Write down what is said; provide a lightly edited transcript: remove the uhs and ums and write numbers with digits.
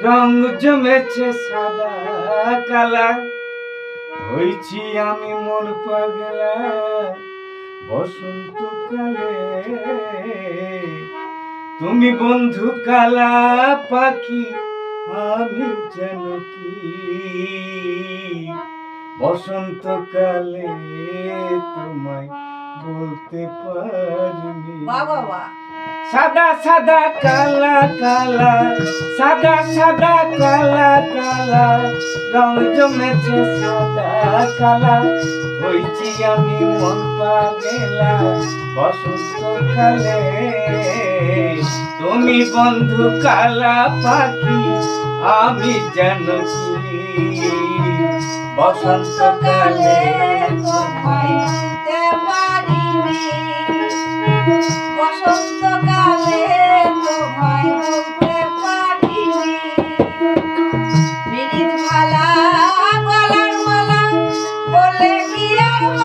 রং জমেছে সাদা কালা, হইছি আমি মোর পাগলা বসন্তকালে। তুমি বন্ধু কালা পাখি, আমি যেন কি বসন্তকালে তোমায় বলতে পারিনি। সাদা সাদা কালা কালা, সাদা সাদা কালা কালা, রং জমেছে সাদা কালা, হইছি আমি মন পাগলা বসন্তকালে। তুমি বন্ধু কালা পাখি, আমি যেন কি বসন্তকালে তোমায় বলতে পারিনি।